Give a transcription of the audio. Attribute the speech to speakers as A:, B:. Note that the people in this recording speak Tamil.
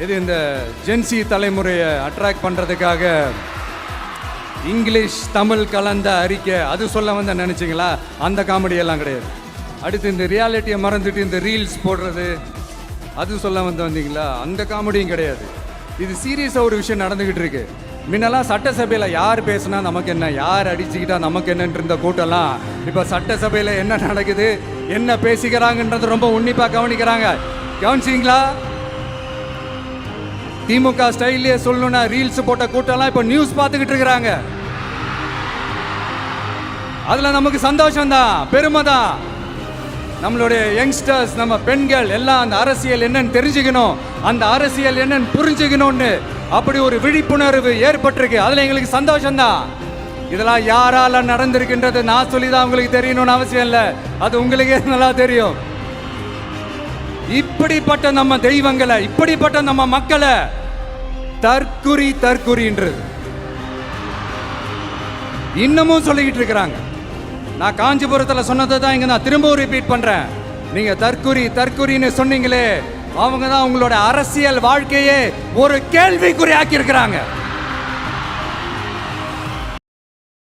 A: இது இந்த ஜென்சி தலைமுறையை அட்ராக்ட் பண்ணுறதுக்காக இங்கிலீஷ் தமிழ் கலந்த அறிக்கை அது சொல்ல வந்து நினச்சிங்களா? அந்த காமெடியெல்லாம் கிடையாது. அடுத்து இந்த ரியாலிட்டியை மறந்துட்டு இந்த ரீல்ஸ் போடுறது அது சொல்ல வந்தீங்களா? அந்த காமெடியும் கிடையாது. இது சீரியஸாக ஒரு விஷயம் நடந்துக்கிட்டு இருக்கு. முன்னெல்லாம் சட்டசபையில் யார் பேசுனா நமக்கு என்ன, யார் அடிச்சுக்கிட்டா நமக்கு என்னன்ற இந்த கூட்டம்லாம் இப்போ சட்டசபையில் என்ன நடக்குது, என்ன பேசிக்கிறாங்கன்றது ரொம்ப உன்னிப்பாக கவனிக்கிறாங்க. கவனிச்சிங்களா? திமுக ஸ்டைல்லையே சொல்லணும்னா ரீல்ஸ் போட்ட கூட்டம்லாம் இப்போ நியூஸ் பார்த்துக்கிட்டு இருக்கிறாங்க. அதில் நமக்கு சந்தோஷம்தான், பெருமை தான். நம்மளுடைய யங்ஸ்டர்ஸ், நம்ம பெண்கள் எல்லாம் அந்த அரசியல் என்னன்னு தெரிஞ்சுக்கணும், அந்த அரசியல் என்னன்னு புரிஞ்சுக்கணும்னு அப்படி ஒரு விழிப்புணர்வு ஏற்பட்டிருக்கு. அதில் எங்களுக்கு சந்தோஷம்தான். இதெல்லாம் யாரால நடந்திருக்கின்றது நான் சொல்லி தான் உங்களுக்கு தெரியணும்னு அவசியம் இல்லை, அது உங்களுக்கே நல்லா தெரியும். இப்படிப்பட்ட நம்ம தெய்வங்களை, இப்படிப்பட்ட நம்ம மக்களை தற்குறின்றது இன்னமும் சொல்லிக்கிட்டு இருக்கிறாங்க. நான் காஞ்சிபுரத்தில் சொன்னதை தான் இங்க நான் திரும்பவும் ரிப்பீட் பண்றேன். நீங்க தற்குறின்னு சொன்னீங்களே, அவங்க தான் உங்களோட அரசியல் வாழ்க்கையே ஒரு கேள்விக்குறி ஆக்கி இருக்கிறாங்க.